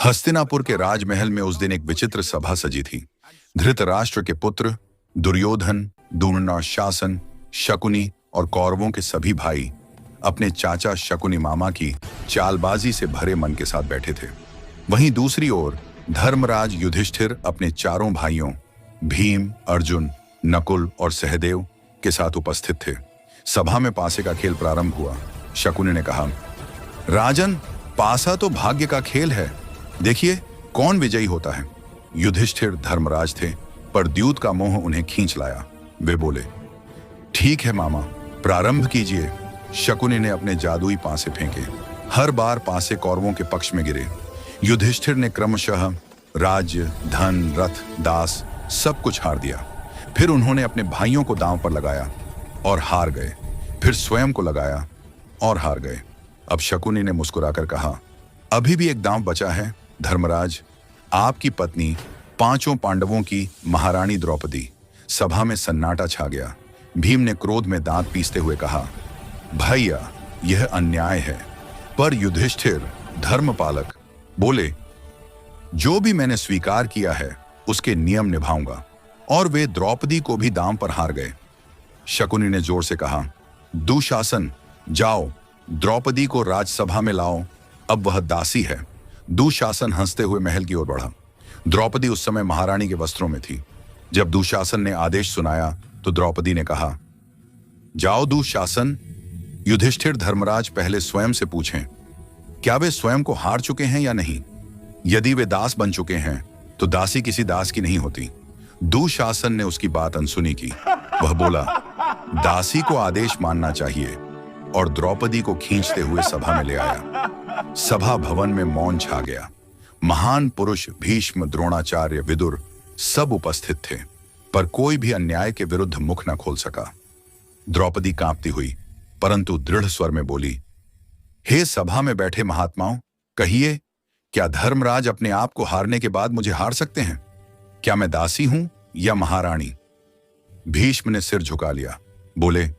हस्तिनापुर के राजमहल में उस दिन एक विचित्र सभा सजी थी। धृतराष्ट्र के पुत्र दुर्योधन, दुर्शासन, शकुनी और कौरवों के सभी भाई अपने चाचा शकुनी मामा की चालबाजी से भरे मन के साथ बैठे थे। वहीं दूसरी ओर धर्मराज युधिष्ठिर अपने चारों भाइयों भीम, अर्जुन, नकुल और सहदेव के साथ उपस्थित थे। सभा में पासे का खेल प्रारंभ हुआ। शकुनी ने कहा, राजन, पासा तो भाग्य का खेल है, देखिए कौन विजयी होता है। युधिष्ठिर धर्मराज थे, पर द्यूत का मोह उन्हें खींच लाया। वे बोले, ठीक है मामा, प्रारंभ कीजिए। शकुनी ने अपने जादुई पासे फेंके। हर बार पासे कौरवों के पक्ष में गिरे। युधिष्ठिर ने क्रमशः राज्य, धन, रथ, दास सब कुछ हार दिया। फिर उन्होंने अपने भाइयों को दांव पर लगाया और हार गए। फिर स्वयं को लगाया और हार गए। अब शकुनी ने मुस्कुराकर कहा, अभी भी एक दांव बचा है धर्मराज, आपकी पत्नी पांचों पांडवों की महारानी द्रौपदी। सभा में सन्नाटा छा गया। भीम ने क्रोध में दांत पीसते हुए कहा, भैया, यह अन्याय है। पर युधिष्ठिर धर्मपालक बोले, जो भी मैंने स्वीकार किया है उसके नियम निभाऊंगा। और वे द्रौपदी को भी दांव पर हार गए। शकुनी ने जोर से कहा, दुशासन, जाओ द्रौपदी को राजसभा में लाओ, अब वह दासी है। दुशासन हंसते हुए महल की ओर बढ़ा। द्रौपदी उस समय महारानी के वस्त्रों में थी। जब दुशासन ने आदेश सुनाया तो द्रौपदी ने कहा, जाओ दुशासन। युधिष्ठिर धर्मराज पहले स्वयं से पूछें, क्या वे स्वयं को हार चुके हैं या नहीं। यदि वे दास बन चुके हैं तो दासी किसी दास की नहीं होती। दुशासन ने उसकी बात अनसुनी की। वह बोला, दासी को आदेश मानना चाहिए, और द्रौपदी को खींचते हुए सभा में ले आया। सभा भवन में मौन छा गया। महान पुरुष भीष्म, द्रोणाचार्य, विदुर सब उपस्थित थे, पर कोई भी अन्याय के विरुद्ध मुख न खोल सका। द्रौपदी कांपती हुई परंतु दृढ़ स्वर में बोली, हे सभा में बैठे महात्माओं, कहिए, क्या धर्मराज अपने आप को हारने के बाद मुझे हार सकते हैं? क्या मैं दासी हूं या महारानी? भीष्म ने सिर झुका लिया, बोले,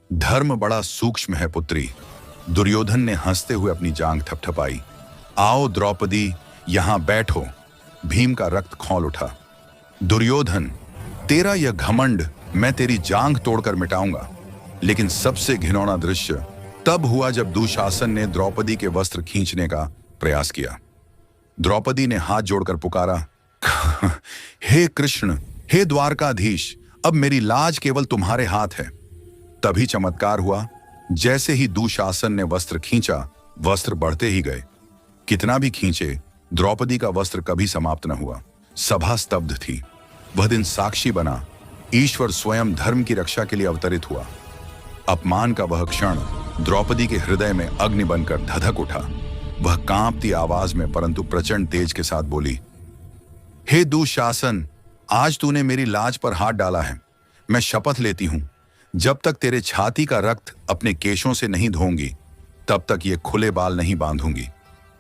धर्म बड़ा सूक्ष्म है पुत्री। दुर्योधन ने हंसते हुए अपनी जांघ थपथपाई। आओ द्रौपदी, यहां बैठो। भीम का रक्त खौल उठा। दुर्योधन, तेरा यह घमंड मैं तेरी जांघ तोड़कर मिटाऊंगा। लेकिन सबसे घिनौना दृश्य तब हुआ जब दुशासन ने द्रौपदी के वस्त्र खींचने का प्रयास किया। द्रौपदी ने हाथ जोड़कर पुकारा, हे कृष्ण, हे द्वारकाधीश, अब मेरी लाज केवल तुम्हारे हाथ है। तभी चमत्कार हुआ। जैसे ही दुशासन ने वस्त्र खींचा, वस्त्र बढ़ते ही गए। कितना भी खींचे, द्रौपदी का वस्त्र कभी समाप्त न हुआ। सभा स्तब्ध थी। वह दिन साक्षी बना, ईश्वर स्वयं धर्म की रक्षा के लिए अवतरित हुआ। अपमान का वह क्षण द्रौपदी के हृदय में अग्नि बनकर धधक उठा। वह कांपती आवाज में परंतु प्रचंड तेज के साथ बोली, हे दुशासन, आज तूने मेरी लाज पर हाथ डाला है। मैं शपथ लेती हूं, जब तक तेरे छाती का रक्त अपने केशों से नहीं धोऊंगी, तब तक ये खुले बाल नहीं बांधूंगी।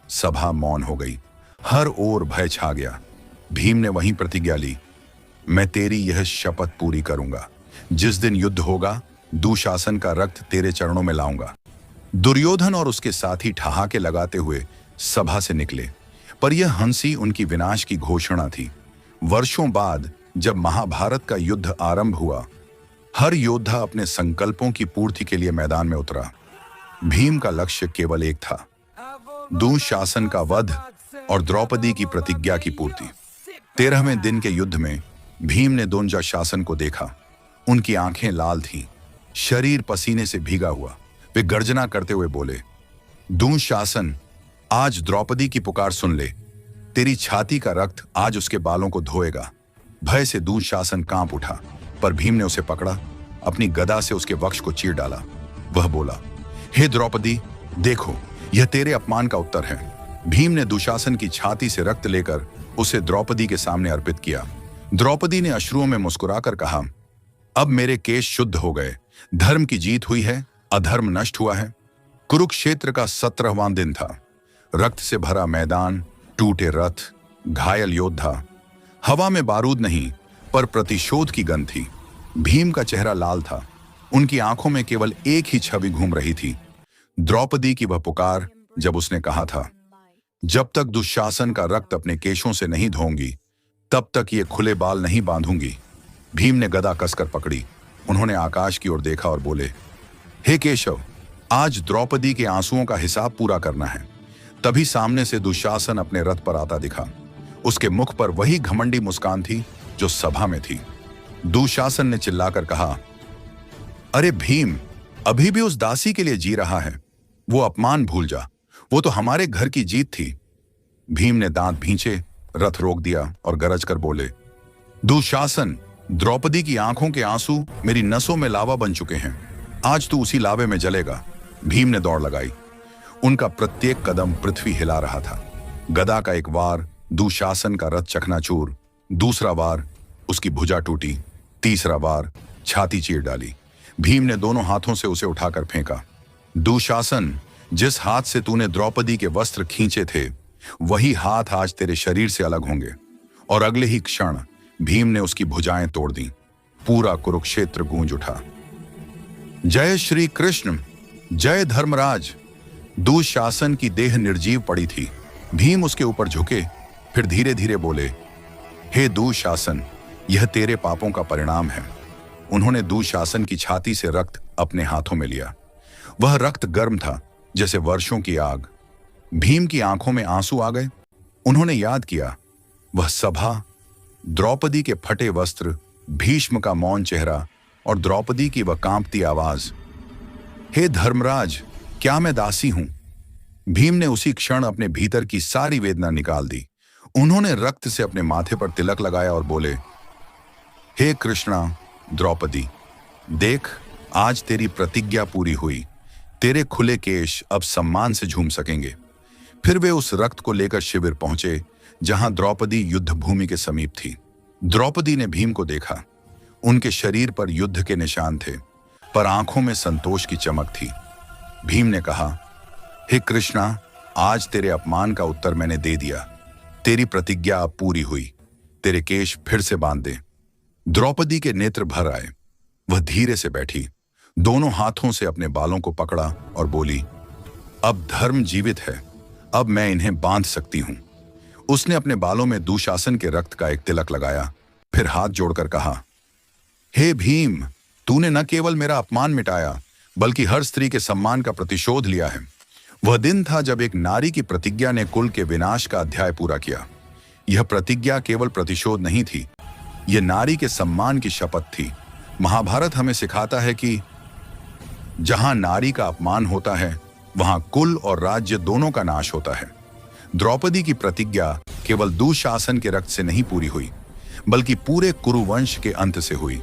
सभा मौन हो गई। हर ओर भय छा गया। भीम ने वहीं प्रतिज्ञा ली, मैं तेरी यह शपथ पूरी करूंगा। जिस दिन युद्ध होगा, दुशासन का रक्त तेरे चरणों में लाऊंगा। दुर्योधन और उसके साथी ठहाके लगाते हुए सभा से निकले, पर यह हंसी उनकी विनाश की घोषणा थी। वर्षों बाद जब महाभारत का युद्ध आरंभ हुआ, हर योद्धा अपने संकल्पों की पूर्ति के लिए मैदान में उतरा। भीम का लक्ष्य केवल एक था, दुशासन का वध और द्रौपदी की प्रतिज्ञा की पूर्ति। 13वें दिन के युद्ध में भीम ने दुशासन को देखा। उनकी आंखें लाल थीं, शरीर पसीने से भीगा हुआ। वे गर्जना करते हुए बोले, दुशासन, आज द्रौपदी की पुकार सुन ले। तेरी छाती का रक्त आज उसके बालों को धोएगा। भय से दुशासन कांप उठा, पर भीम ने उसे पकड़ा, अपनी गदा से उसके वक्ष को चीर डाला। वह बोला, हे द्रौपदी, देखो, यह तेरे अपमान का उत्तर है। भीम ने दुशासन की छाती से रक्त लेकर उसे द्रौपदी के सामने अर्पित किया। द्रौपदी ने अश्रुओं में मुस्कुराकर कहा, अब मेरे केश शुद्ध हो गए। धर्म की जीत हुई है, अधर्म नष्ट हुआ है। कुरुक्षेत्र का 17वां दिन था। रक्त से भरा मैदान, टूटे रथ, घायल योद्धा। हवा में बारूद नहीं, पर प्रतिशोध की गंध थी। भीम का चेहरा लाल था। उनकी आंखों में केवल एक ही छवि घूम रही थी, द्रौपदी की वह पुकार जब उसने कहा था, जब तक दुशासन का रक्त अपने केशों से नहीं धोऊंगी, तब तक ये खुले बाल नहीं बांधूंगी। भीम ने गदा कसकर पकड़ी। उन्होंने आकाश की ओर देखा और बोले, हे केशव, आज द्रौपदी के आंसुओं का हिसाब पूरा करना है। तभी सामने से दुशासन अपने रथ पर आता दिखा। उसके मुख पर वही घमंडी मुस्कान थी जो सभा में थी। दुशासन ने चिल्लाकर कहा, अरे भीम, अभी भी उस दासी के लिए जी रहा है। वो अपमान भूल जा, वो तो हमारे घर की जीत थी। भीम ने दांत भींचे, रथ रोक दिया और गरज कर बोले, दुशासन, द्रौपदी की आंखों के आंसू मेरी नसों में लावा बन चुके हैं। आज तू उसी लावे में जलेगा। भीम ने दौड़ लगाई। उनका प्रत्येक कदम पृथ्वी हिला रहा था। गदा का एक वार दुशासन का रथ चकनाचूर, दूसरा वार उसकी भुजा टूटी, तीसरा वार छाती चीर डाली। भीम ने दोनों हाथों से उसे उठाकर फेंका। दुशासन, जिस हाथ से तूने द्रौपदी के वस्त्र खींचे थे, वही हाथ आज तेरे शरीर से अलग होंगे। और अगले ही क्षण भीम ने उसकी भुजाएं तोड़ दी। पूरा कुरुक्षेत्र गूंज उठा। जय श्री कृष्ण, जय धर्मराज। दुशासन की देह निर्जीव पड़ी थी। भीम उसके ऊपर झुके, फिर धीरे धीरे बोले, हे दुशासन, यह तेरे पापों का परिणाम है। उन्होंने दुशासन की छाती से रक्त अपने हाथों में लिया। वह रक्त गर्म था जैसे वर्षों की आग। भीम की आंखों में आंसू आ गए। उन्होंने याद किया, वह सभा, द्रौपदी के फटे वस्त्र, भीष्म का मौन चेहरा और द्रौपदी की वह कांपती आवाज। हे धर्मराज, क्या मैं दासी हूं? भीम ने उसी क्षण अपने भीतर की सारी वेदना निकाल दी। उन्होंने रक्त से अपने माथे पर तिलक लगाया और बोले, हे कृष्णा, द्रौपदी, देख, आज तेरी प्रतिज्ञा पूरी हुई। तेरे खुले केश अब सम्मान से झूम सकेंगे। फिर वे उस रक्त को लेकर शिविर पहुंचे जहां द्रौपदी युद्ध भूमि के समीप थी। द्रौपदी ने भीम को देखा। उनके शरीर पर युद्ध के निशान थे, पर आंखों में संतोष की चमक थी। भीम ने कहा, हे कृष्णा, आज तेरे अपमान का उत्तर मैंने दे दिया। तेरी प्रतिज्ञा अब पूरी हुई। तेरे केश फिर से बांध दे। द्रौपदी के नेत्र भर आए। वह धीरे से बैठी, दोनों हाथों से अपने बालों को पकड़ा और बोली, अब धर्म जीवित है, अब मैं इन्हें बांध सकती हूं। उसने अपने बालों में दुशासन के रक्त का एक तिलक लगाया, फिर हाथ जोड़कर कहा, हे भीम, तूने न केवल मेरा अपमान मिटाया, बल्कि हर स्त्री के सम्मान का प्रतिशोध लिया है। वह दिन था जब एक नारी की प्रतिज्ञा ने कुल के विनाश का अध्याय पूरा किया। यह प्रतिज्ञा केवल प्रतिशोध नहीं थी, यह नारी के सम्मान की शपथ थी। महाभारत हमें सिखाता है कि जहां नारी का अपमान होता है, वहां कुल और राज्य दोनों का नाश होता है। द्रौपदी की प्रतिज्ञा केवल दुशासन के रक्त से नहीं पूरी हुई, बल्कि पूरे कुरुवंश के अंत से हुई,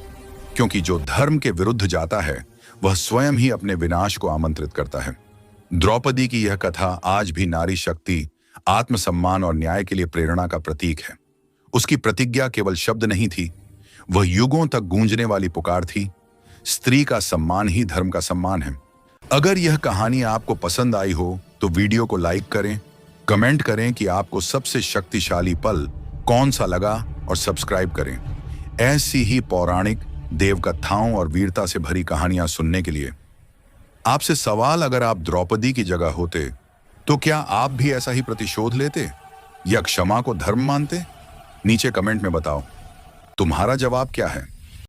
क्योंकि जो धर्म के विरुद्ध जाता है, वह स्वयं ही अपने विनाश को आमंत्रित करता है। द्रौपदी की यह कथा आज भी नारी शक्ति, आत्मसम्मान और न्याय के लिए प्रेरणा का प्रतीक है। उसकी प्रतिज्ञा केवल शब्द नहीं थी, वह युगों तक गूंजने वाली पुकार थी। स्त्री का सम्मान ही धर्म का सम्मान है। अगर यह कहानी आपको पसंद आई हो तो वीडियो को लाइक करें, कमेंट करें कि आपको सबसे शक्तिशाली पल कौन सा लगा और सब्सक्राइब करें ऐसी ही पौराणिक, देव कथाओं और वीरता से भरी कहानियां सुनने के लिए। आपसे सवाल, अगर आप द्रौपदी की जगह होते तो क्या आप भी ऐसा ही प्रतिशोध लेते या क्षमा को धर्म मानते? नीचे कमेंट में बताओ, तुम्हारा जवाब क्या है?